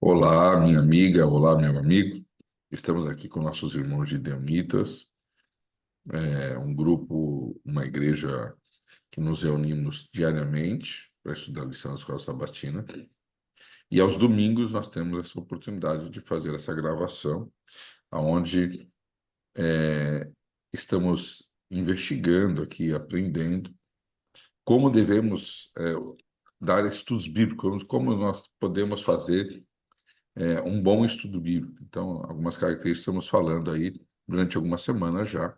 Olá, minha amiga, olá, meu amigo. Estamos aqui com nossos irmãos gideonitas, um grupo, uma igreja que nos reunimos diariamente para estudar a lição da Escola Sabatina. E aos domingos nós temos essa oportunidade de fazer essa gravação, onde estamos investigando aqui, aprendendo como devemos dar estudos bíblicos, como nós podemos fazer um bom estudo bíblico. Então, algumas características estamos falando aí durante algumas semanas já.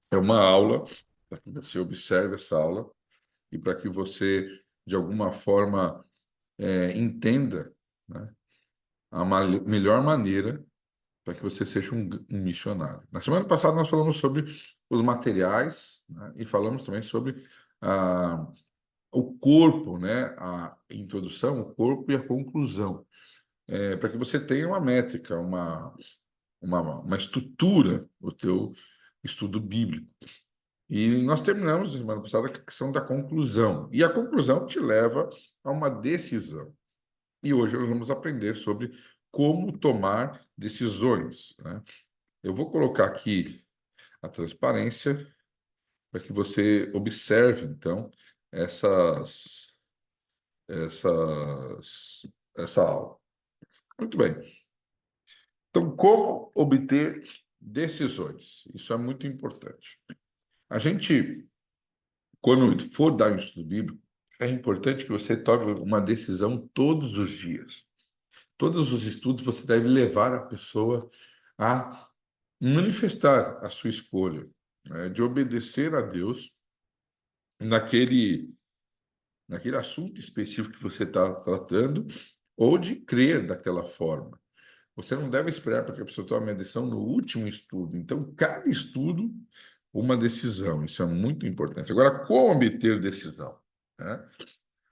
É uma aula para que você observe essa aula e para que você, de alguma forma, entenda, né, melhor maneira para que você seja um missionário. Na semana passada nós falamos sobre os materiais, né, e falamos também sobre o corpo, né, a introdução, o corpo e a conclusão, para que você tenha uma métrica, uma estrutura o teu estudo bíblico. E nós terminamos semana passada com a questão da conclusão. E a conclusão te leva a uma decisão. E hoje nós vamos aprender sobre como tomar decisões, né? Eu vou colocar aqui a transparência para que você observe, então, essas, essas, essa aula. Muito bem. Então, como obter decisões? Isso é muito importante. A gente, quando for dar um estudo bíblico, é importante que você tome uma decisão todos os dias. Todos os estudos você deve levar a pessoa a manifestar a sua escolha, né, de obedecer a Deus naquele, naquele assunto específico que você está tratando, ou de crer daquela forma. Você não deve esperar para que a pessoa tome a decisão no último estudo. Então, cada estudo, uma decisão. Isso é muito importante. Agora, como obter decisão, né?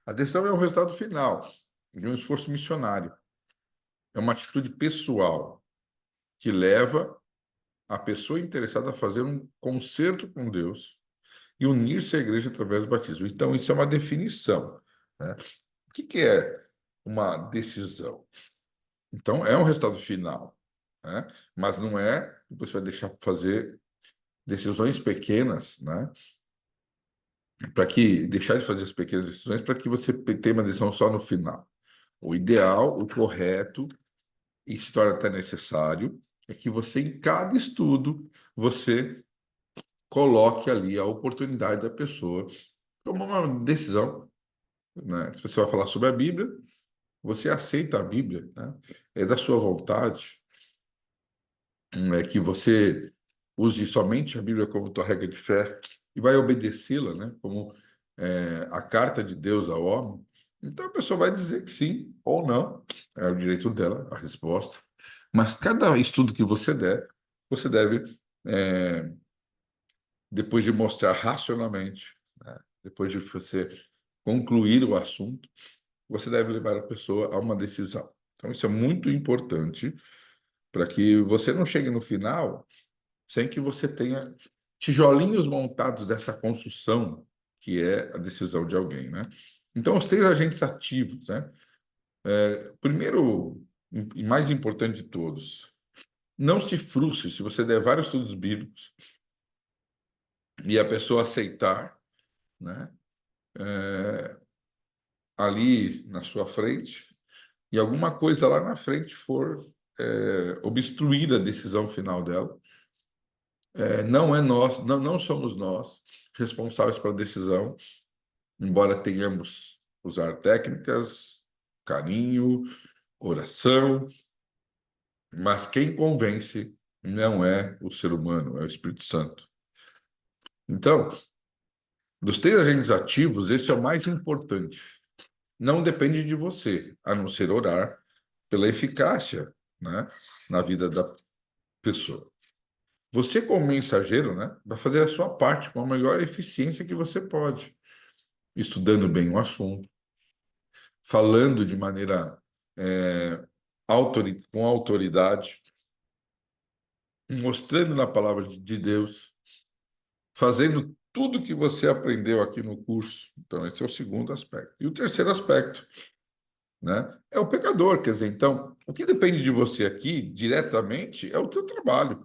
A decisão é o resultado final de um esforço missionário. É uma atitude pessoal que leva a pessoa interessada a fazer um concerto com Deus e unir-se à igreja através do batismo. Então, isso é uma definição, né? O que é uma decisão? Então, é um resultado final, né? Mas não é que você vai deixar fazer decisões pequenas, né? Para que deixar de fazer as pequenas decisões para que você tenha uma decisão só no final. O ideal, o correto, e se torna até necessário, é que você, em cada estudo, você coloque ali a oportunidade da pessoa tomar uma decisão, né? Se você vai falar sobre a Bíblia, você aceita a Bíblia, né? É da sua vontade, que você use somente a Bíblia como tua regra de fé e vai obedecê-la, né? Como a carta de Deus ao homem. Então a pessoa vai dizer que sim ou não, é o direito dela, a resposta. Mas cada estudo que você der, você deve, é, depois de mostrar racionalmente, né? Depois de você concluir o assunto, você deve levar a pessoa a uma decisão. Então isso é muito importante para que você não chegue no final sem que você tenha tijolinhos montados dessa construção que é a decisão de alguém, né? Então, os três agentes ativos, né? Primeiro e mais importante de todos, não se frustre se você der vários estudos bíblicos e a pessoa aceitar, né? Ali na sua frente e alguma coisa lá na frente for obstruir a decisão final dela. Não é nós, não somos nós responsáveis pela decisão, embora tenhamos usar técnicas, carinho, oração, mas quem convence não é o ser humano, é o Espírito Santo. Então, dos três agentes ativos, esse é o mais importante. Não depende de você, a não ser orar pela eficácia, né, na vida da pessoa. Você, como mensageiro, né, vai fazer a sua parte com a melhor eficiência que você pode, estudando bem o assunto, falando de maneira com autoridade, mostrando na palavra de Deus, fazendo tudo que você aprendeu aqui no curso. Então, esse é o segundo aspecto. E o terceiro aspecto né? É o pecador, quer dizer, então, o que depende de você aqui, diretamente, é o teu trabalho,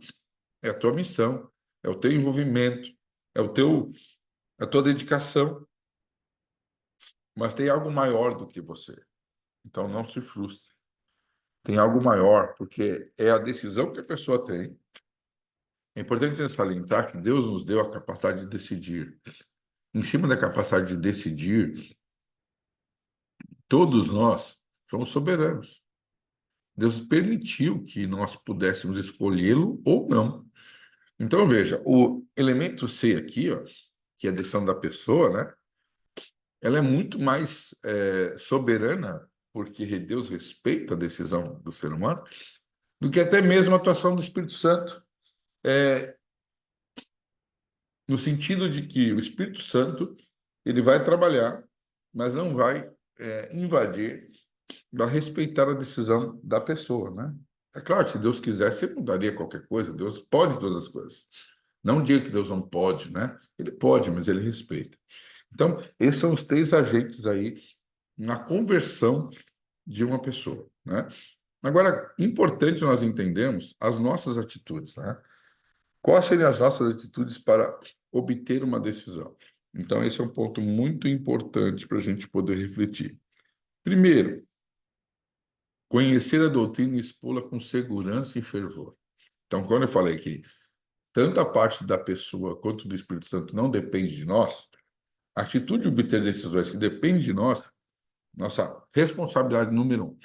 é a tua missão, é o teu envolvimento, é a tua dedicação, mas tem algo maior do que você. Então, não se frustre. Tem algo maior, porque é a decisão que a pessoa tem. É importante salientar que Deus nos deu a capacidade de decidir. Em cima da capacidade de decidir, todos nós somos soberanos. Deus permitiu que nós pudéssemos escolhê-lo ou não. Então, veja, o elemento C aqui, ó, que é a decisão da pessoa, né? Ela é muito mais soberana, porque Deus respeita a decisão do ser humano, do que até mesmo a atuação do Espírito Santo. É, no sentido de que o Espírito Santo ele vai trabalhar, mas não vai invadir, vai respeitar a decisão da pessoa, né? É claro que se Deus quisesse, ele mudaria qualquer coisa. Deus pode todas as coisas. Não diga que Deus não pode, né? Ele pode, mas ele respeita. Então, esses são os três agentes aí na conversão de uma pessoa, né? Agora, importante nós entendermos as nossas atitudes, né? Quais seriam as nossas atitudes para obter uma decisão? Então, esse é um ponto muito importante para a gente poder refletir. Primeiro, conhecer a doutrina e expô-la com segurança e fervor. Então, quando eu falei que tanto a parte da pessoa quanto do Espírito Santo não depende de nós, a atitude de obter decisões que depende de nós, nossa responsabilidade número um,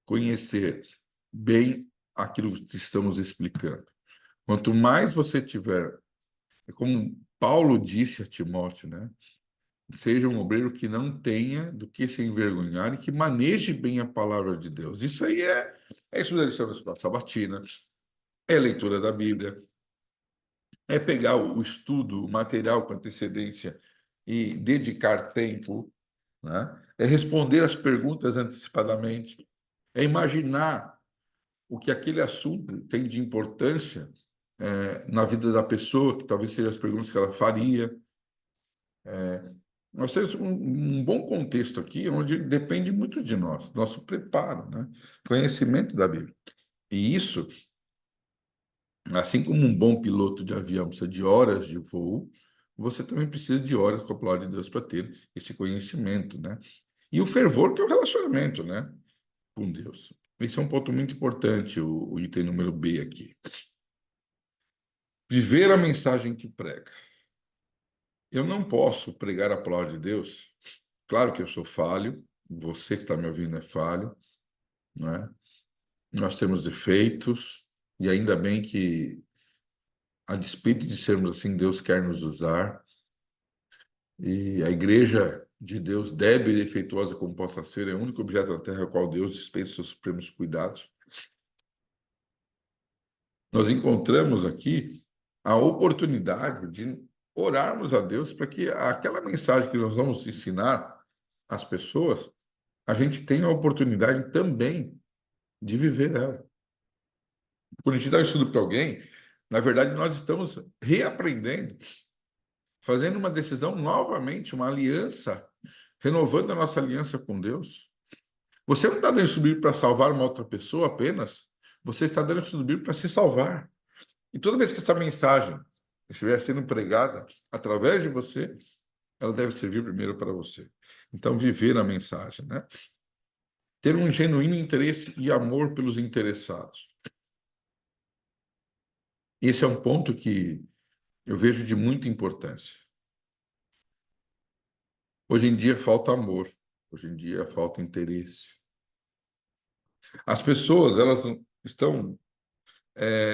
conhecer bem aquilo que estamos explicando. Quanto mais você tiver, é como Paulo disse a Timóteo, né? Seja um obreiro que não tenha do que se envergonhar e que maneje bem a palavra de Deus. Isso aí é estudar a lição da sabatina, é leitura da Bíblia, é pegar o estudo, o material com antecedência e dedicar tempo, né? É responder as perguntas antecipadamente, é imaginar o que aquele assunto tem de importância na vida da pessoa, que talvez sejam as perguntas que ela faria. Nós temos um bom contexto aqui, onde depende muito de nós, nosso preparo, né? Conhecimento da Bíblia. E isso, assim como um bom piloto de avião precisa de horas de voo, você também precisa de horas com a palavra de Deus para ter esse conhecimento, né? E o fervor, que é o relacionamento, né? Com Deus. Esse é um ponto muito importante, o item número B aqui. Viver a mensagem que prega. Eu não posso pregar a palavra de Deus. Claro que eu sou falho, você que está me ouvindo é falho, né? Nós temos defeitos, e ainda bem que, a despeito de sermos assim, Deus quer nos usar, e a igreja de Deus, débil e defeituosa como possa ser, é o único objeto na terra ao qual Deus dispensa seus supremos cuidados. Nós encontramos aqui a oportunidade de orarmos a Deus para que aquela mensagem que nós vamos ensinar às pessoas, a gente tenha a oportunidade também de viver ela. Quando a gente dá estudo para alguém, na verdade, nós estamos reaprendendo, fazendo uma decisão novamente, uma aliança, renovando a nossa aliança com Deus. Você não está dando estudo para salvar uma outra pessoa apenas, você está dando estudo para se salvar. E toda vez que essa mensagem estiver sendo pregada através de você, ela deve servir primeiro para você. Então, viver a mensagem, né? Ter um genuíno interesse e amor pelos interessados. Esse é um ponto que eu vejo de muita importância. Hoje em dia falta amor, hoje em dia falta interesse. As pessoas, elas estão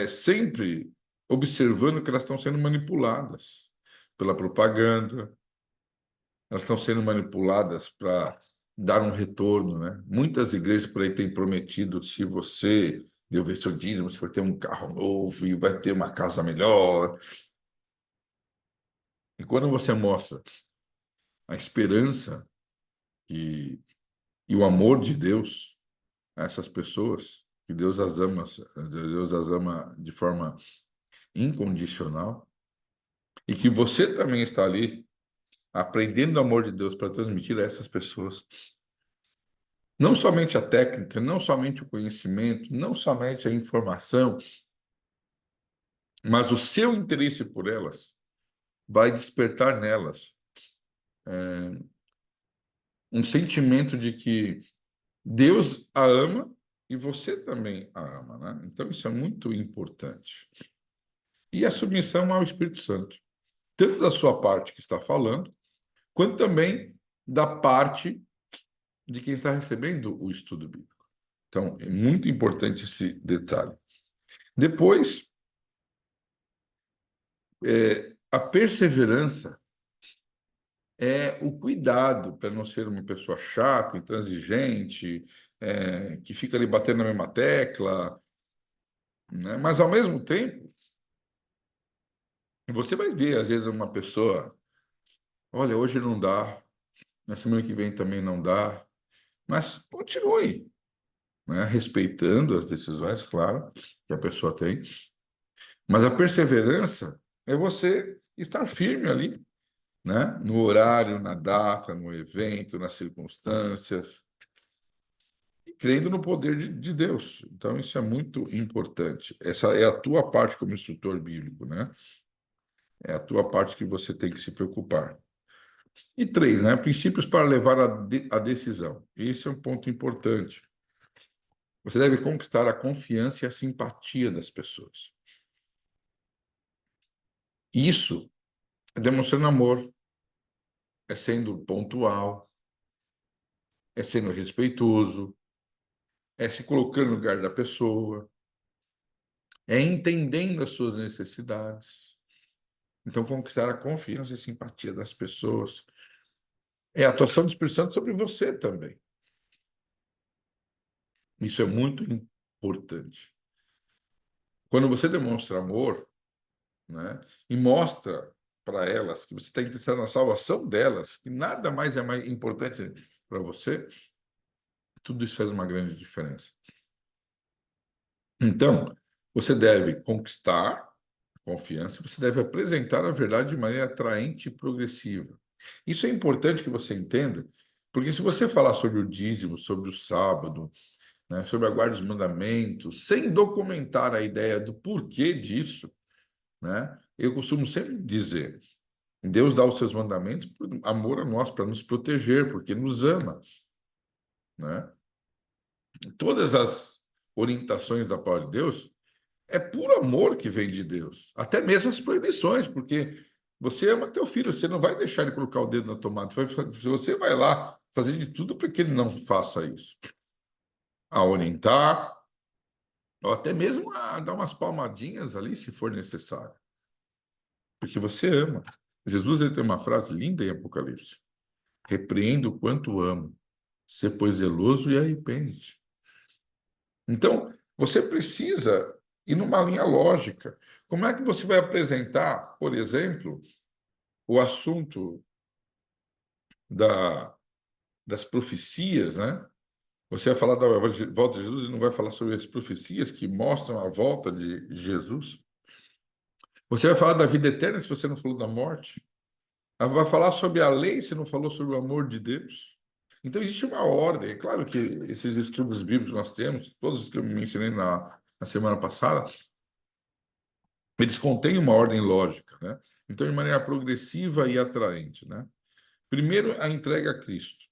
sempre observando que elas estão sendo manipuladas pela propaganda, elas estão sendo manipuladas para dar um retorno, né? Muitas igrejas por aí têm prometido, se você devolver seu dízimo, você vai ter um carro novo e vai ter uma casa melhor. E quando você mostra a esperança e, e o amor de Deus a essas pessoas, que Deus as ama de forma incondicional, e que você também está ali aprendendo o amor de Deus para transmitir a essas pessoas. Não somente a técnica, não somente o conhecimento, não somente a informação, mas o seu interesse por elas vai despertar nelas um sentimento de que Deus a ama e você também a ama, né? Então, isso é muito importante. E a submissão ao Espírito Santo, tanto da sua parte que está falando, quanto também da parte de quem está recebendo o estudo bíblico. Então, é muito importante esse detalhe. Depois, a perseverança é o cuidado para não ser uma pessoa chata, intransigente, que fica ali batendo na mesma tecla, né? Mas, ao mesmo tempo, você vai ver, às vezes, uma pessoa, olha, hoje não dá, na semana que vem também não dá, mas continue, né? Respeitando as decisões, claro, que a pessoa tem, mas a perseverança é você estar firme ali, né? No horário, na data, no evento, nas circunstâncias, e crendo no poder de Deus. Então, isso é muito importante. Essa é a tua parte como instrutor bíblico, né? É a tua parte que você tem que se preocupar. E três, né? Princípios para levar a decisão. Esse é um ponto importante. Você deve conquistar a confiança e a simpatia das pessoas. Isso é demonstrando amor, é sendo pontual, é sendo respeitoso, é se colocando no lugar da pessoa, é entendendo as suas necessidades. Então, conquistar a confiança e simpatia das pessoas é a atuação do Espírito Santo sobre você também. Isso é muito importante. Quando você demonstra amor, né, e mostra para elas que você está interessado na salvação delas, que nada mais é mais importante para você, tudo isso faz uma grande diferença. Então, você deve conquistar confiança, você deve apresentar a verdade de maneira atraente e progressiva. Isso é importante que você entenda, porque se você falar sobre o dízimo, sobre o sábado, né, sobre a guarda dos mandamentos, sem documentar a ideia do porquê disso, né, eu costumo sempre dizer, Deus dá os seus mandamentos por amor a nós, para nos proteger, porque nos ama, né? Todas as orientações da palavra de Deus é por amor que vem de Deus. Até mesmo as proibições, porque você ama teu filho, você não vai deixar ele colocar o dedo na tomada. Você vai lá fazer de tudo para que ele não faça isso. A orientar, ou até mesmo a dar umas palmadinhas ali, se for necessário. Porque você ama. Jesus ele tem uma frase linda em Apocalipse. Repreendo o quanto amo. Ser, pois, zeloso e arrepende-te. Então, você precisa ir numa linha lógica. Como é que você vai apresentar, por exemplo, o assunto da, das profecias, né? Você vai falar da volta de Jesus e não vai falar sobre as profecias que mostram a volta de Jesus? Você vai falar da vida eterna se você não falou da morte? Vai falar sobre a lei se não falou sobre o amor de Deus? Então, existe uma ordem. É claro que esses estudos bíblicos nós temos, todos os que eu mencionei na semana passada, eles contêm uma ordem lógica, né? Então, de maneira progressiva e atraente, né? Primeiro, a entrega a Cristo,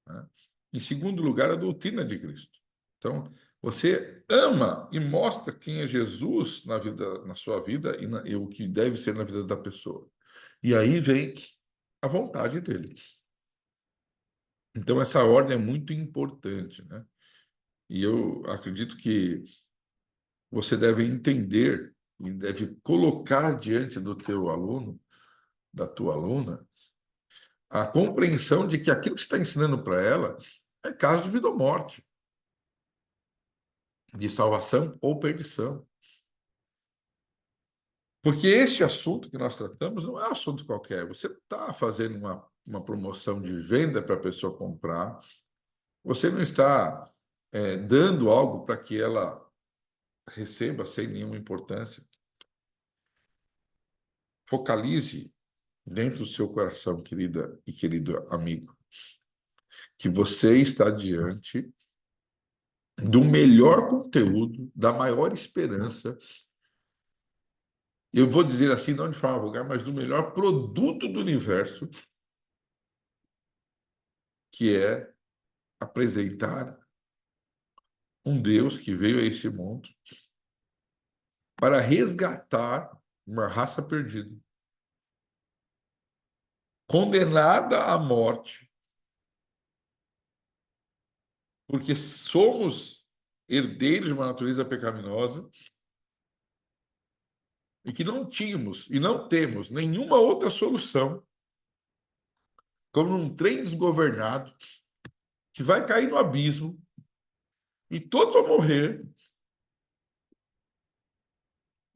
né? Em segundo lugar, a doutrina de Cristo. Então, você ama e mostra quem é Jesus na vida, na sua vida e o que deve ser na vida da pessoa. E aí vem a vontade dele. Então, essa ordem é muito importante, né? E eu acredito que você deve entender e deve colocar diante do teu aluno, da tua aluna, a compreensão de que aquilo que você está ensinando para ela é caso de vida ou morte, de salvação ou perdição. Porque esse assunto que nós tratamos não é um assunto qualquer. Você não está fazendo uma promoção de venda para a pessoa comprar, você não está dando algo para que ela receba sem nenhuma importância. Focalize dentro do seu coração, querida e querido amigo. que você está diante do melhor conteúdo, da maior esperança, eu vou dizer assim, não de forma vulgar, mas do melhor produto do universo, que é apresentar um Deus que veio a esse mundo para resgatar uma raça perdida, condenada à morte, porque somos herdeiros de uma natureza pecaminosa e que não tínhamos e não temos nenhuma outra solução, como num trem desgovernado que vai cair no abismo e todos vão morrer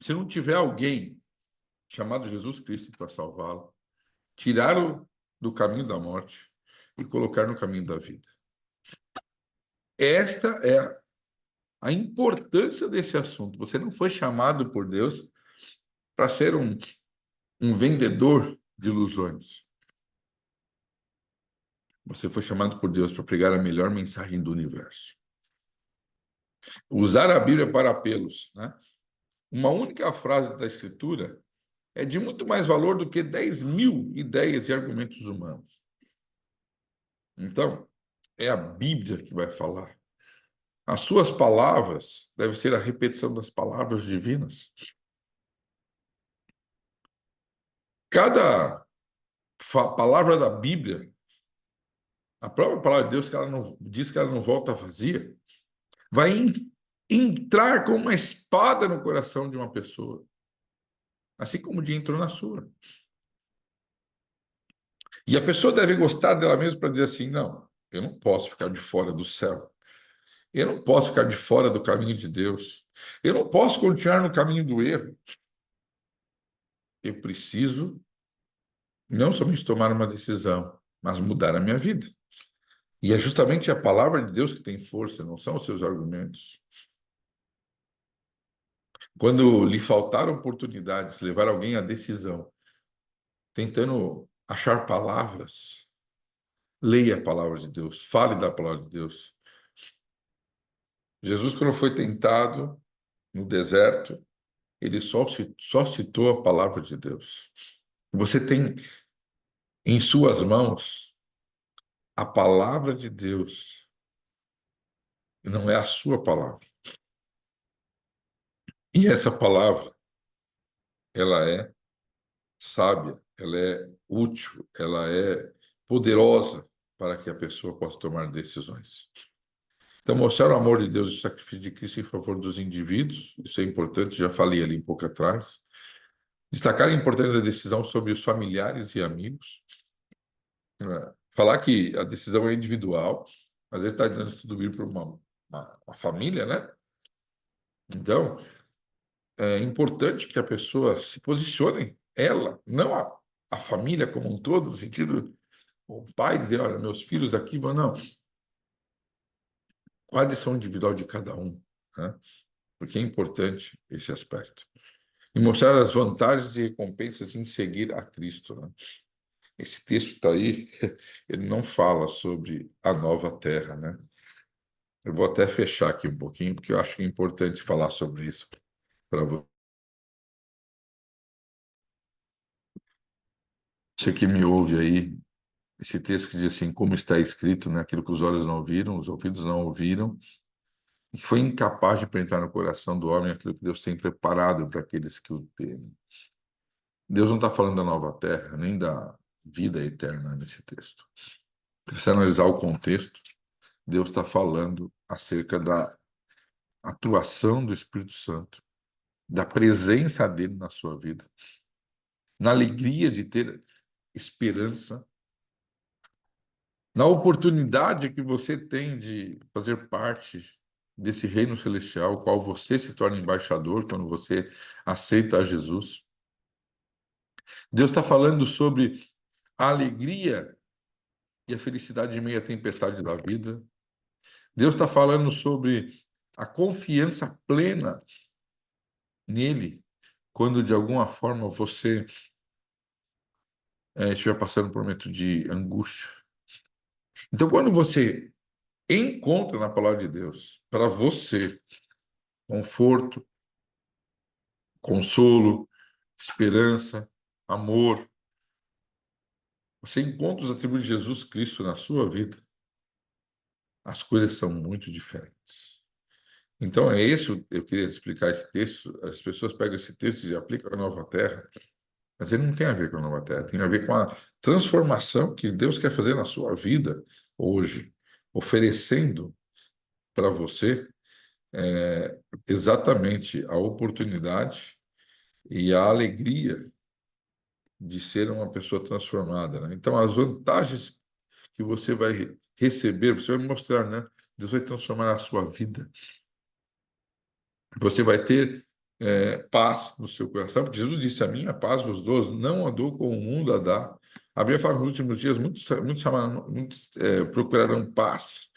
se não tiver alguém chamado Jesus Cristo para salvá-lo, tirá-lo do caminho da morte e colocar no caminho da vida. Esta é a importância desse assunto. Você não foi chamado por Deus para ser um vendedor de ilusões. Você foi chamado por Deus para pregar a melhor mensagem do universo. Usar a Bíblia para apelos, né? Uma única frase da Escritura é de muito mais valor do que 10.000 ideias e argumentos humanos. Então, é a Bíblia que vai falar. As suas palavras devem ser a repetição das palavras divinas. Cada palavra da Bíblia, a própria palavra de Deus, que ela não, diz que ela não volta vazia, vai entrar como uma espada no coração de uma pessoa, assim como o dia entrou na sua. E a pessoa deve gostar dela mesma para dizer assim, não, eu não posso ficar de fora do céu. Eu não posso ficar de fora do caminho de Deus. Eu não posso continuar no caminho do erro. Eu preciso não somente tomar uma decisão, mas mudar a minha vida. E é justamente a palavra de Deus que tem força, não são os seus argumentos. Quando lhe faltar oportunidades, levar alguém à decisão, tentando achar palavras, leia a palavra de Deus, fale da palavra de Deus. Jesus, quando foi tentado no deserto, ele só citou a palavra de Deus. Você tem em suas mãos a palavra de Deus, e não é a sua palavra. E essa palavra, ela é sábia, ela é útil, ela é poderosa para que a pessoa possa tomar decisões. Então, mostrar o amor de Deus e o sacrifício de Cristo em favor dos indivíduos, isso é importante, já falei ali um pouco atrás. Destacar a importância da decisão sobre os familiares e amigos. Falar que a decisão é individual, às vezes está dando tudo vir para uma família, né? Então, é importante que a pessoa se posicione, ela, não a família como um todo, no sentido, o pai dizer, olha, meus filhos aqui vão, não. Qual a decisão individual de cada um, né? Porque é importante esse aspecto. E mostrar as vantagens e recompensas em seguir a Cristo, né? Esse texto está aí, ele não fala sobre a nova terra, né? Eu vou até fechar aqui um pouquinho, porque eu acho que é importante falar sobre isso para você que me ouve aí. Esse texto que diz assim, como está escrito, né? Aquilo que os olhos não viram, os ouvidos não ouviram, e que foi incapaz de penetrar no coração do homem aquilo que Deus tem preparado para aqueles que o temem. Deus não está falando da nova terra, nem da vida eterna nesse texto. Se você analisar o contexto, Deus está falando acerca da atuação do Espírito Santo, da presença dele na sua vida, na alegria de ter esperança, na oportunidade que você tem de fazer parte desse reino celestial, o qual você se torna embaixador quando você aceita a Jesus. Deus está falando sobre a alegria e a felicidade em meio à tempestade da vida. Deus está falando sobre a confiança plena nele, quando de alguma forma você estiver passando por um momento de angústia. Então, quando você encontra na palavra de Deus para você conforto, consolo, esperança, amor, você encontra os atributos de Jesus Cristo na sua vida, as coisas são muito diferentes. Então, é isso, eu queria explicar esse texto. As pessoas pegam esse texto e aplicam à nova terra, mas ele não tem a ver com a nova terra, tem a ver com a transformação que Deus quer fazer na sua vida hoje, oferecendo para você exatamente a oportunidade e a alegria de ser uma pessoa transformada, né? Então, as vantagens que você vai receber, você vai mostrar, né? Deus vai transformar a sua vida. Você vai ter paz no seu coração, porque Jesus disse: a minha paz vos dou, não a dou como o mundo a dá. A Bíblia fala que nos últimos dias muitos procurarão paz,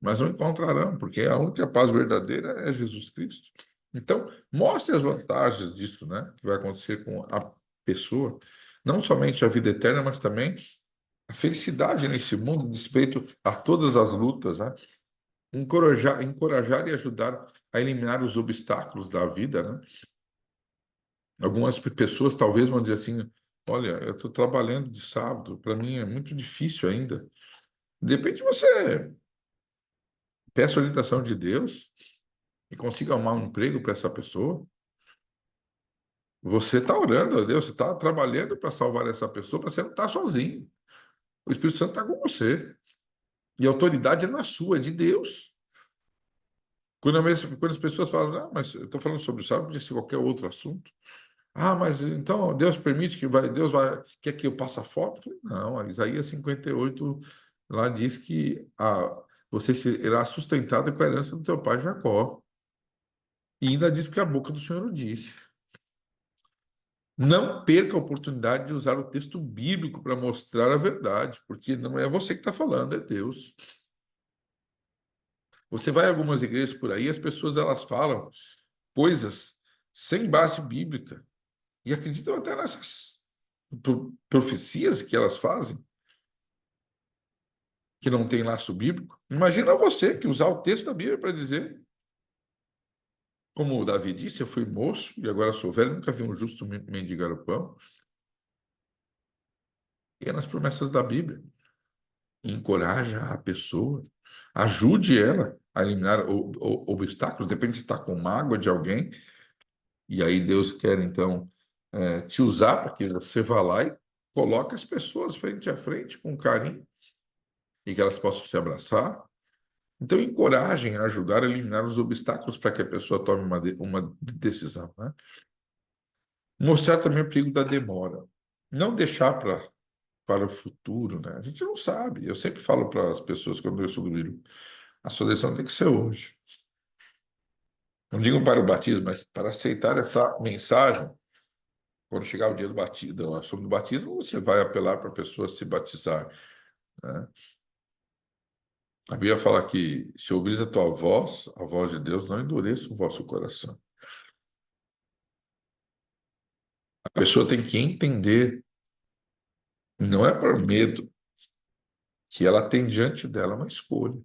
mas não encontrarão, porque a única paz verdadeira é Jesus Cristo. Então, mostre as vantagens disso, né? Que vai acontecer com a pessoa, não somente a vida eterna, mas também a felicidade nesse mundo, respeito a todas as lutas, né? Encorajar e ajudar a eliminar os obstáculos da vida, né? Algumas pessoas talvez vão dizer assim: olha, eu estou trabalhando de sábado, para mim é muito difícil ainda. De repente você peça a orientação de Deus e consiga arrumar um emprego para essa pessoa. Você está orando a Deus, você está trabalhando para salvar essa pessoa, para você não estar sozinho. O Espírito Santo está com você. E a autoridade não é sua, é de Deus. Quando as pessoas falam: ah, mas eu estou falando sobre o sábado, podia ser qualquer outro assunto. Ah, mas então Deus permite Deus quer que eu passe fome? Eu falei: não, Isaías 58 lá diz que você será sustentado com a herança do teu pai Jacó. E ainda diz que a boca do Senhor o disse. Não perca a oportunidade de usar o texto bíblico para mostrar a verdade, porque não é você que está falando, é Deus. Você vai a algumas igrejas por aí, as pessoas elas falam coisas sem base bíblica e acreditam até nessas profecias que elas fazem, que não tem laço bíblico. Imagina você que usar o texto da Bíblia para dizer, como o Davi disse: eu fui moço e agora sou velho, nunca vi um justo mendigar o pão. E é nas promessas da Bíblia. Encoraja a pessoa, ajude ela a eliminar obstáculos, depende se está com mágoa de alguém, e aí Deus quer, então, te usar para que você vá lá e coloque as pessoas frente a frente com carinho e que elas possam se abraçar. Então, encorajem a ajudar a eliminar os obstáculos para que a pessoa tome uma decisão, né? Mostrar também o perigo da demora. Não deixar para o futuro, né? A gente não sabe. Eu sempre falo para as pessoas quando eu estudo o livro: a sua decisão tem que ser hoje. Não digo para o batismo, mas para aceitar essa mensagem. Quando chegar o dia do batismo, o assunto do batismo, você vai apelar para a pessoa se batizar, né? A Bíblia fala que se ouvis a tua voz, a voz de Deus, não endureça o vosso coração. A pessoa tem que entender, não é por medo, que ela tem diante dela uma escolha.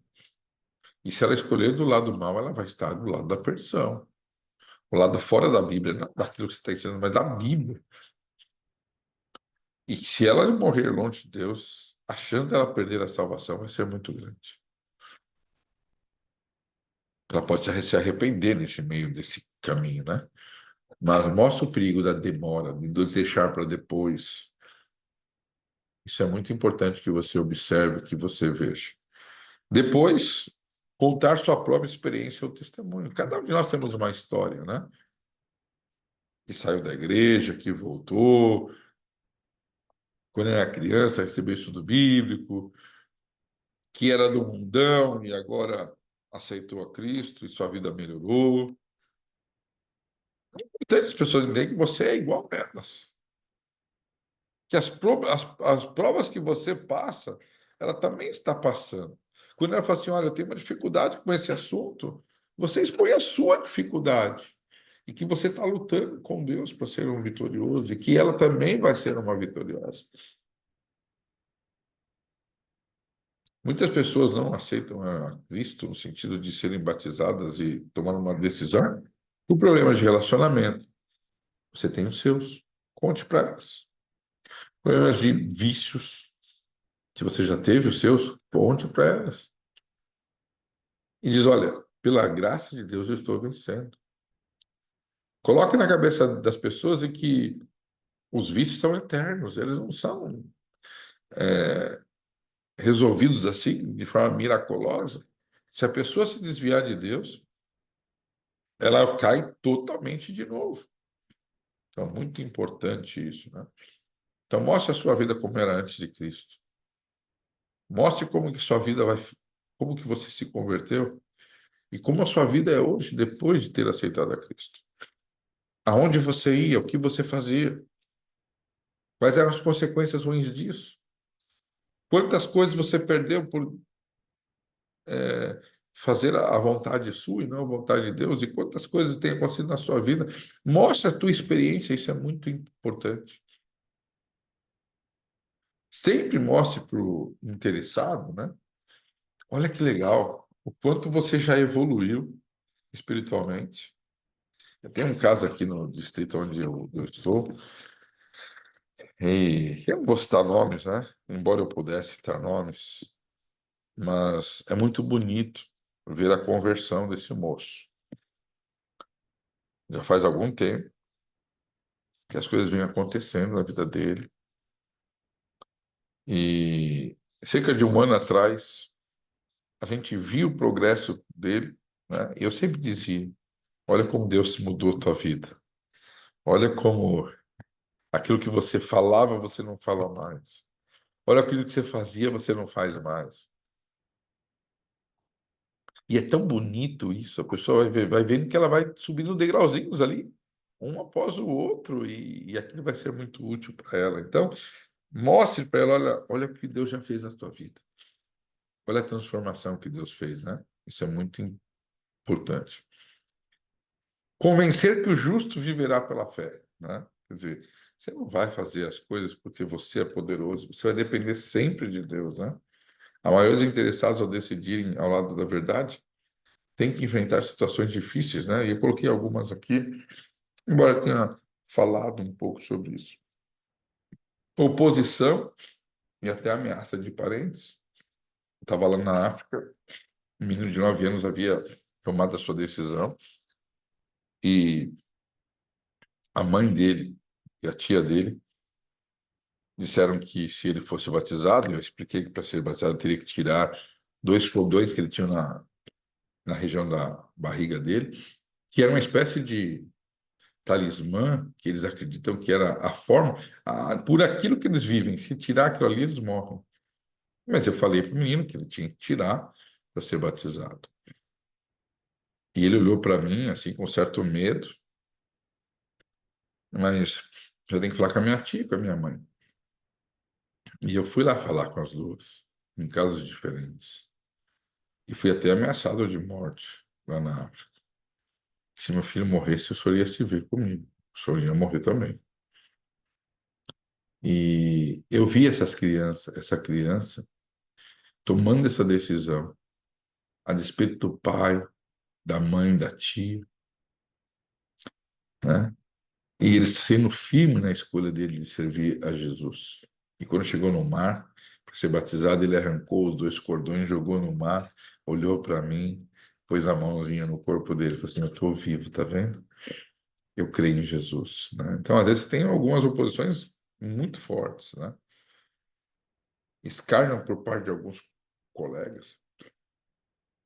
E se ela escolher do lado mal, ela vai estar do lado da perdição. O lado fora da Bíblia, não daquilo que você está ensinando, mas da Bíblia. E se ela morrer longe de Deus, a chance dela perder a salvação vai ser muito grande. Ela pode se arrepender nesse meio desse caminho, né? Mas mostra o perigo da demora, de deixar para depois. Isso é muito importante que você observe, que você veja. Depois, contar sua própria experiência ou testemunho. Cada um de nós temos uma história, né? Que saiu da igreja, que voltou, quando era criança, recebeu estudo bíblico, que era do mundão e agora aceitou a Cristo e sua vida melhorou. Muitas pessoas entendem que você é igual a elas. Que as provas que você passa, ela também está passando. Quando ela fala assim: olha, eu tenho uma dificuldade com esse assunto, você expõe a sua dificuldade. E que você está lutando com Deus para ser um vitorioso, e que ela também vai ser uma vitoriosa. Muitas pessoas não aceitam a Cristo no sentido de serem batizadas e tomar uma decisão por problemas de relacionamento. Você tem os seus, conte para elas. Problemas de vícios, se você já teve os seus, conte para elas. E diz, olha, pela graça de Deus eu estou vencendo. Coloque na cabeça das pessoas em que os vícios são eternos, eles não são resolvidos assim, de forma miraculosa. Se a pessoa se desviar de Deus, ela cai totalmente de novo. Então, muito importante isso, né? Então, mostre a sua vida como era antes de Cristo. Mostre como que sua vida vai, como que você se converteu e como a sua vida é hoje, depois de ter aceitado a Cristo. Aonde você ia, o que você fazia, quais eram as consequências ruins disso. Quantas coisas você perdeu por fazer a vontade sua e não a vontade de Deus, e quantas coisas têm acontecido na sua vida. Mostre a tua experiência, isso é muito importante. Sempre mostre para o interessado, né? Olha que legal, o quanto você já evoluiu espiritualmente. Eu tenho um caso aqui no distrito onde eu estou, e eu não vou citar nomes, né? Embora eu pudesse citar nomes, mas é muito bonito ver a conversão desse moço. Já faz algum tempo que as coisas vêm acontecendo na vida dele. E cerca de um ano atrás, a gente viu o progresso dele, né? E eu sempre dizia: olha como Deus mudou a tua vida. Olha como aquilo que você falava, você não fala mais. Olha aquilo que você fazia, você não faz mais. E é tão bonito isso, a pessoa vai vendo que ela vai subindo degrauzinhos ali, um após o outro, e aquilo vai ser muito útil para ela. Então, mostre para ela, olha o que Deus já fez na tua vida. Olha a transformação que Deus fez, né? Isso é muito importante. Convencer que o justo viverá pela fé, né? Quer dizer, você não vai fazer as coisas porque você é poderoso, você vai depender sempre de Deus, né? A maioria dos interessados ao decidirem ao lado da verdade tem que enfrentar situações difíceis, né? E eu coloquei algumas aqui, embora eu tenha falado um pouco sobre isso. Oposição e até ameaça de parentes. Eu estava lá na África, um menino de 9 anos havia tomado a sua decisão e a mãe dele e a tia dele disseram que se ele fosse batizado, eu expliquei que para ser batizado teria que tirar 2 cordões que ele tinha na região da barriga dele, que era uma espécie de talismã, que eles acreditam que era a forma, por aquilo que eles vivem. Se tirar aquilo ali, eles morrem. Mas eu falei para o menino que ele tinha que tirar para ser batizado. E ele olhou para mim, assim, com certo medo, mas eu tenho que falar com a minha tia e com a minha mãe. E eu fui lá falar com as duas, em casos diferentes. E fui até ameaçado de morte lá na África. Se meu filho morresse, o senhor ia se ver comigo. O senhor ia morrer também. E eu vi essa criança tomando essa decisão, a despeito do pai, da mãe, da tia, né? E ele sendo firme na escolha dele de servir a Jesus. E quando chegou no mar, para ser batizado, ele arrancou os 2 cordões, jogou no mar, olhou para mim, pôs a mãozinha no corpo dele e falou assim: eu estou vivo, tá vendo? Eu creio em Jesus, né? Então, às vezes, tem algumas oposições muito fortes, né? Escárnio por parte de alguns colegas.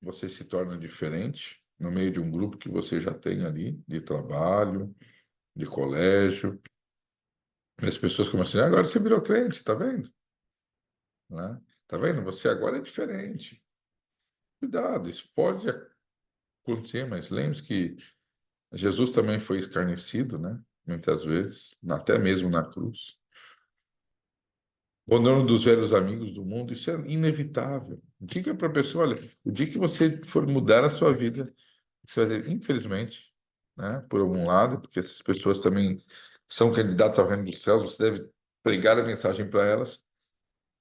Você se torna diferente no meio de um grupo que você já tem ali, de trabalho, de colégio. E as pessoas começam a dizer: agora você virou crente, tá vendo? Né? Tá vendo? Você agora é diferente. Cuidado, isso pode acontecer, mas lembre-se que Jesus também foi escarnecido, né? Muitas vezes, até mesmo na cruz. O abandono dos velhos amigos do mundo, isso é inevitável. Diga para a pessoa: olha, o dia que você for mudar a sua vida, você vai ter, infelizmente, né, por algum lado, porque essas pessoas também são candidatas ao reino dos céus, você deve pregar a mensagem para elas.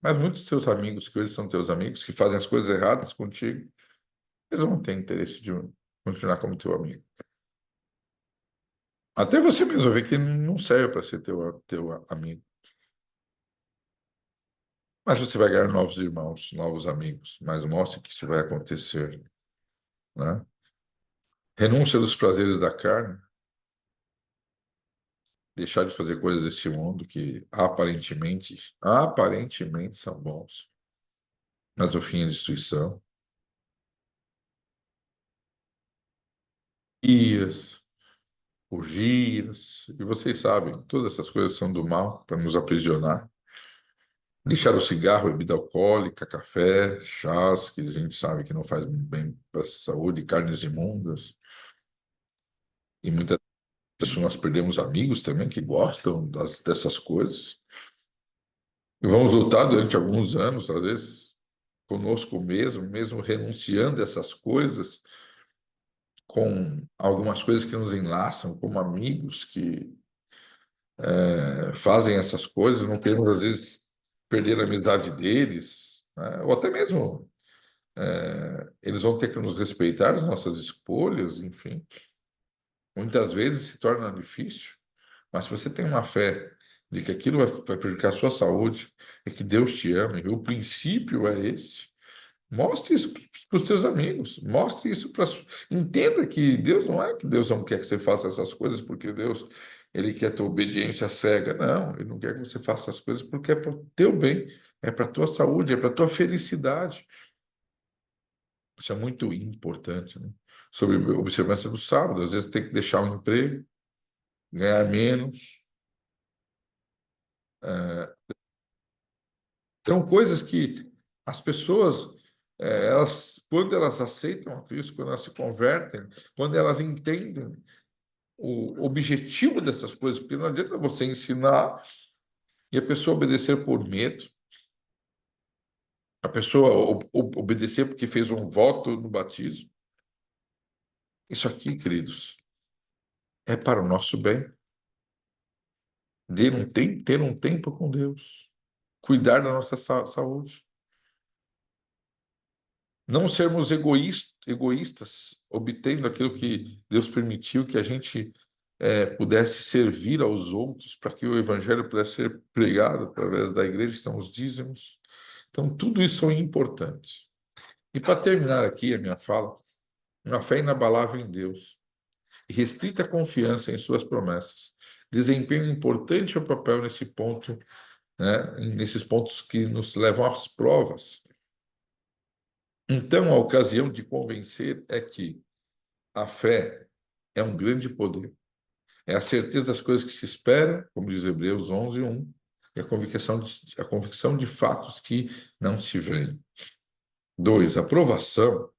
Mas muitos dos seus amigos, que hoje são teus amigos, que fazem as coisas erradas contigo, eles vão ter interesse de continuar como teu amigo. Até você mesmo ver que não serve para ser teu amigo. Mas você vai ganhar novos irmãos, novos amigos. Mas mostre que isso vai acontecer, né? Renúncia dos prazeres da carne, deixar de fazer coisas deste mundo que aparentemente são bons, mas no fim é destruição. Ias, orgias, e vocês sabem, todas essas coisas são do mal para nos aprisionar. Deixar o cigarro, bebida alcoólica, café, chás, que a gente sabe que não faz bem para a saúde, carnes imundas. E muitas vezes nós perdemos amigos também que gostam dessas coisas. E vamos lutar durante alguns anos, às vezes, conosco mesmo, mesmo renunciando a essas coisas, com algumas coisas que nos enlaçam, como amigos que fazem essas coisas, não queremos, às vezes, perder a amizade deles, né? Ou até mesmo eles vão ter que nos respeitar as nossas escolhas, enfim. Muitas vezes se torna difícil, mas se você tem uma fé de que aquilo vai prejudicar a sua saúde e que Deus te ama, e o princípio é este, mostre isso para os seus amigos, mostre isso para... Entenda que Deus não é que Deus não quer que você faça essas coisas porque Deus ele quer tua obediência cega. Não, ele não quer que você faça essas coisas porque é para o teu bem, é para a tua saúde, é para a tua felicidade. Isso é muito importante, né? Sobre observância do sábado. Às vezes tem que deixar um emprego, ganhar menos. Então, coisas que as pessoas, quando elas aceitam a Cristo, quando elas se convertem, quando elas entendem o objetivo dessas coisas, porque não adianta você ensinar e a pessoa obedecer por medo, a pessoa obedecer porque fez um voto no batismo. Isso aqui, queridos, é para o nosso bem. Ter um tempo com Deus, cuidar da nossa saúde, não sermos egoístas, obtendo aquilo que Deus permitiu que a gente pudesse servir aos outros para que o evangelho pudesse ser pregado através da igreja, que são os dízimos. Então, tudo isso é importante. E para terminar aqui a minha fala, uma fé inabalável em Deus e restrita confiança em suas promessas desempenha um importante papel nesse ponto, né, nesses pontos que nos levam às provas. Então, a ocasião de convencer é que a fé é um grande poder. É a certeza das coisas que se esperam, como diz Hebreus 11:1, e a convicção de fatos que não se veem. 2, a provação,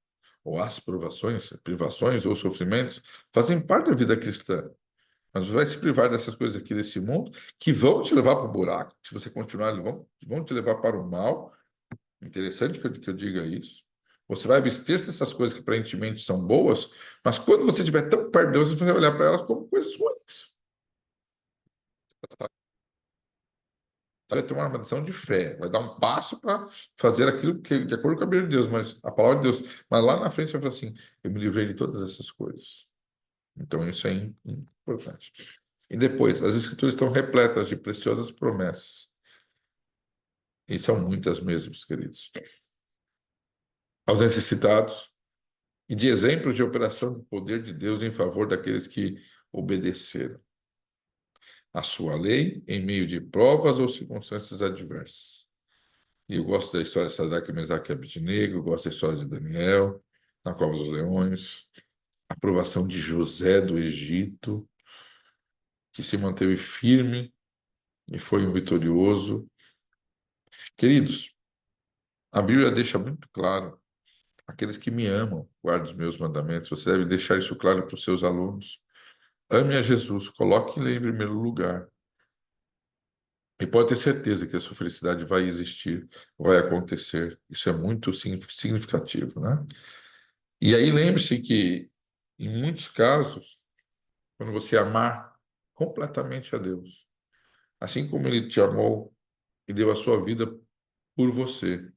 ou as provações, privações ou sofrimentos, fazem parte da vida cristã. Mas você vai se privar dessas coisas aqui desse mundo, que vão te levar para o buraco. Se você continuar, eles vão te levar para o mal. Interessante que eu diga isso. Você vai abster-se dessas coisas que aparentemente são boas, mas quando você estiver tão perto de Deus, você vai olhar para elas como coisas ruins. Você vai tomar uma decisão de fé, vai dar um passo para fazer aquilo que de acordo com a Bíblia de Deus, mas a palavra de Deus. Mas lá na frente você vai falar assim: eu me livrei de todas essas coisas. Então isso é importante. E depois, as Escrituras estão repletas de preciosas promessas. E são muitas mesmo, queridos. Aos necessitados, e de exemplos de operação do poder de Deus em favor daqueles que obedeceram à sua lei em meio de provas ou circunstâncias adversas. E eu gosto da história de Sadraque, Mesaque e Abednego, eu gosto da história de Daniel, na cova dos leões, a aprovação de José do Egito, que se manteve firme e foi um vitorioso. Queridos, a Bíblia deixa muito claro: aqueles que me amam, guardem os meus mandamentos. Você deve deixar isso claro para os seus alunos. Ame a Jesus, coloque ele em primeiro lugar. E pode ter certeza que a sua felicidade vai existir, vai acontecer. Isso é muito significativo, né? E aí lembre-se que, em muitos casos, quando você amar completamente a Deus, assim como Ele te amou e deu a sua vida por você.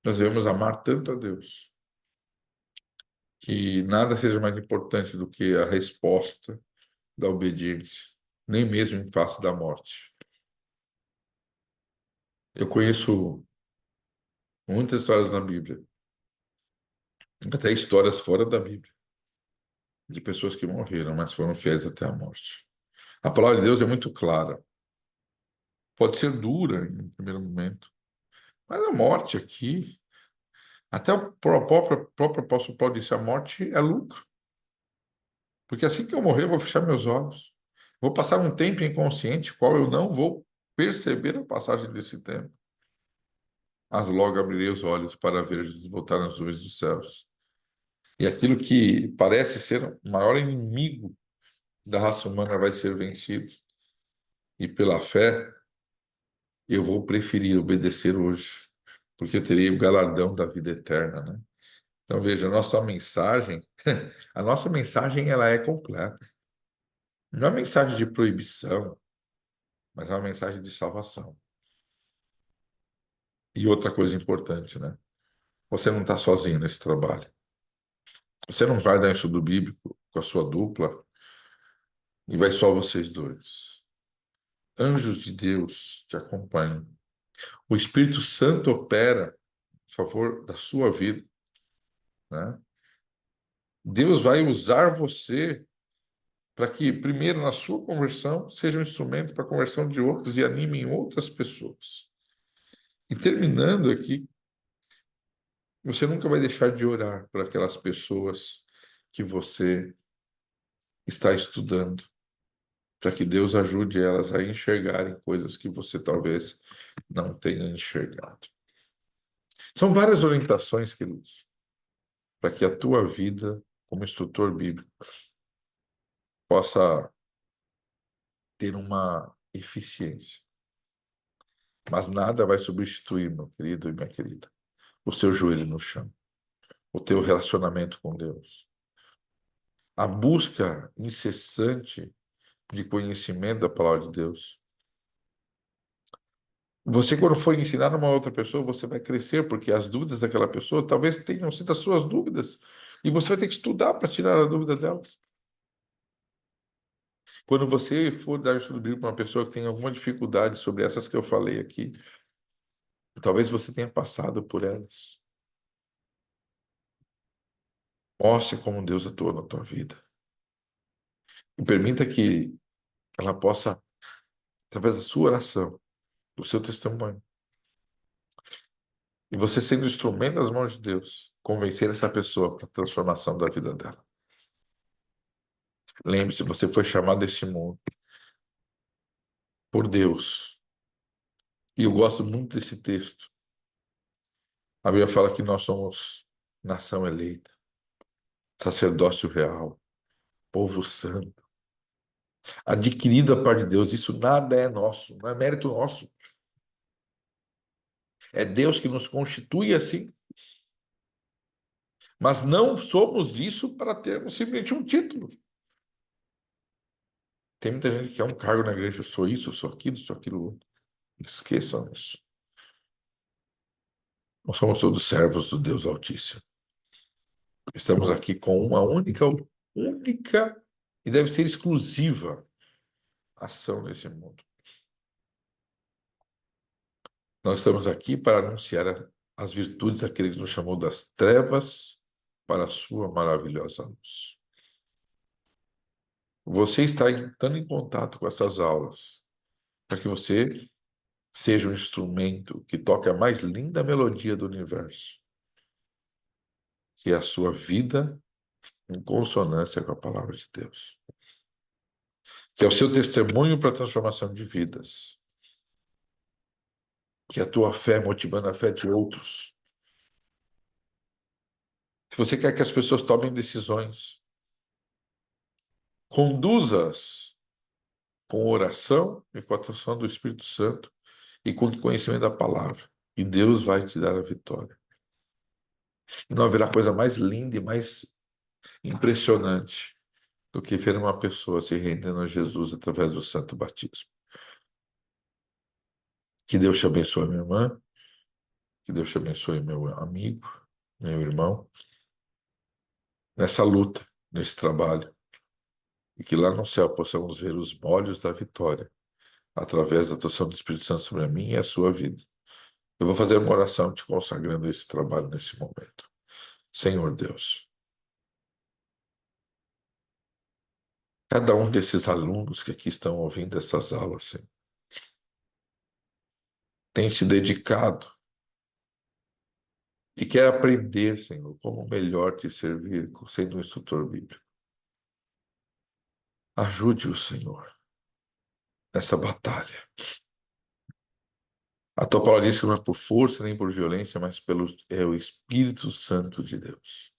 Nós devemos amar tanto a Deus que nada seja mais importante do que a resposta da obediência, nem mesmo em face da morte. Eu conheço muitas histórias na Bíblia, até histórias fora da Bíblia, de pessoas que morreram, mas foram fiéis até a morte. A palavra de Deus é muito clara. Pode ser dura em primeiro momento, mas a morte aqui, até o próprio apóstolo Paulo disse, a morte é lucro. Porque assim que eu morrer, eu vou fechar meus olhos. Vou passar um tempo inconsciente, qual eu não vou perceber a passagem desse tempo. Mas logo abrirei os olhos para ver Jesus voltar nas nuvens dos céus. E aquilo que parece ser o maior inimigo da raça humana vai ser vencido. E pela fé, eu vou preferir obedecer hoje, porque eu terei o galardão da vida eterna, né? Então veja, a nossa mensagem ela é completa. Não é uma mensagem de proibição, mas é uma mensagem de salvação. E outra coisa importante, né? Você não está sozinho nesse trabalho. Você não vai dar um estudo bíblico com a sua dupla e vai só vocês dois. Anjos de Deus te acompanham. O Espírito Santo opera a favor da sua vida, né? Deus vai usar você para que, primeiro, na sua conversão, seja um instrumento para a conversão de outros e anime outras pessoas. E terminando aqui, você nunca vai deixar de orar para aquelas pessoas que você está estudando, para que Deus ajude elas a enxergarem coisas que você talvez não tenha enxergado. São várias orientações, queridos, para que a tua vida como instrutor bíblico possa ter uma eficiência. Mas nada vai substituir, meu querido e minha querida, o seu joelho no chão, o teu relacionamento com Deus, a busca incessante de conhecimento da palavra de Deus. Você, quando for ensinar uma outra pessoa, você vai crescer, porque as dúvidas daquela pessoa talvez tenham sido as suas dúvidas. E você vai ter que estudar para tirar a dúvida delas. Quando você for dar estudo bíblico para uma pessoa que tem alguma dificuldade sobre essas que eu falei aqui, talvez você tenha passado por elas. Mostre como Deus atua na tua vida. E permita que ela possa, através da sua oração, do seu testemunho, e você sendo instrumento das mãos de Deus, convencer essa pessoa para a transformação da vida dela. Lembre-se, você foi chamado desse mundo por Deus. E eu gosto muito desse texto. A Bíblia fala que nós somos nação eleita, sacerdócio real, povo santo, adquirido a parte de Deus. Isso nada é nosso, não é mérito nosso. É Deus que nos constitui assim. Mas não somos isso para termos simplesmente um título. Tem muita gente que quer um cargo na igreja. Eu sou isso, eu sou aquilo outro. Esqueçam isso. Nós somos todos servos do Deus Altíssimo. Estamos aqui com uma única e deve ser exclusiva ação nesse mundo. Nós estamos aqui para anunciar as virtudes daquele que nos chamou das trevas para a sua maravilhosa luz. Você está entrando em contato com essas aulas para que você seja um instrumento que toque a mais linda melodia do universo, que é a sua vida em consonância com a palavra de Deus, que é o seu testemunho para a transformação de vidas, que é a tua fé motivando a fé de outros. Se você quer que as pessoas tomem decisões, conduza-as com oração e com a atuação do Espírito Santo e com o conhecimento da palavra. E Deus vai te dar a vitória. E não haverá coisa mais linda e mais impressionante do que ver uma pessoa se rendendo a Jesus através do santo batismo. Que Deus te abençoe, minha irmã. Que Deus te abençoe, meu amigo, meu irmão, nessa luta, nesse trabalho. E que lá no céu possamos ver os molhos da vitória, através da atuação do Espírito Santo sobre a minha e a sua vida. Eu vou fazer uma oração te consagrando esse trabalho nesse momento. Senhor Deus, cada um desses alunos que aqui estão ouvindo essas aulas, Senhor, tem se dedicado e quer aprender, Senhor, como melhor te servir sendo um instrutor bíblico. Ajude-o, Senhor, nessa batalha. A tua palavra diz que não é por força nem por violência, mas pelo o Espírito Santo de Deus.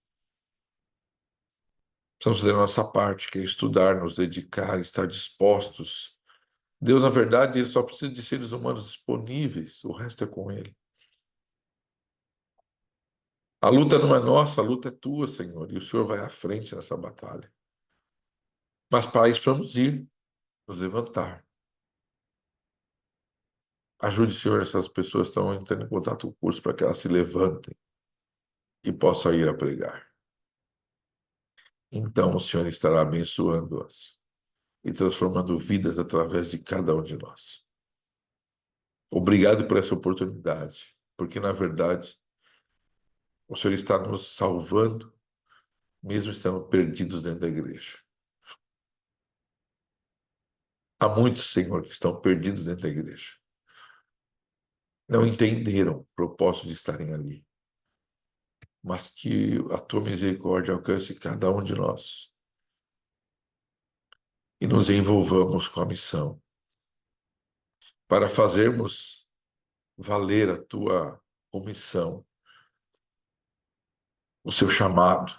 Precisamos fazer a nossa parte, que é estudar, nos dedicar, estar dispostos. Deus, na verdade, ele só precisa de seres humanos disponíveis, o resto é com ele. A luta não é nossa, a luta é tua, Senhor, e o Senhor vai à frente nessa batalha. Mas para isso vamos ir, nos levantar. Ajude, Senhor, essas pessoas que estão entrando em contato com o curso para que elas se levantem e possam ir a pregar. Então o Senhor estará abençoando-as e transformando vidas através de cada um de nós. Obrigado por essa oportunidade, porque, na verdade, o Senhor está nos salvando, mesmo estando perdidos dentro da igreja. Há muitos, Senhor, que estão perdidos dentro da igreja. Não entenderam o propósito de estarem ali. Mas que a tua misericórdia alcance cada um de nós e nos envolvamos com a missão para fazermos valer a tua comissão, o seu chamado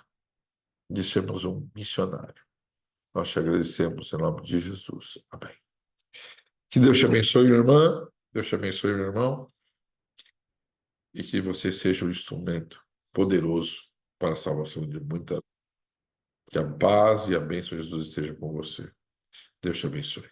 de sermos um missionário. Nós te agradecemos em nome de Jesus. Amém. Que Deus te abençoe, minha irmã. Deus te abençoe, meu irmão. E que você seja um instrumento poderoso para a salvação de muitas. Que a paz e a bênção de Jesus esteja com você. Deus te abençoe.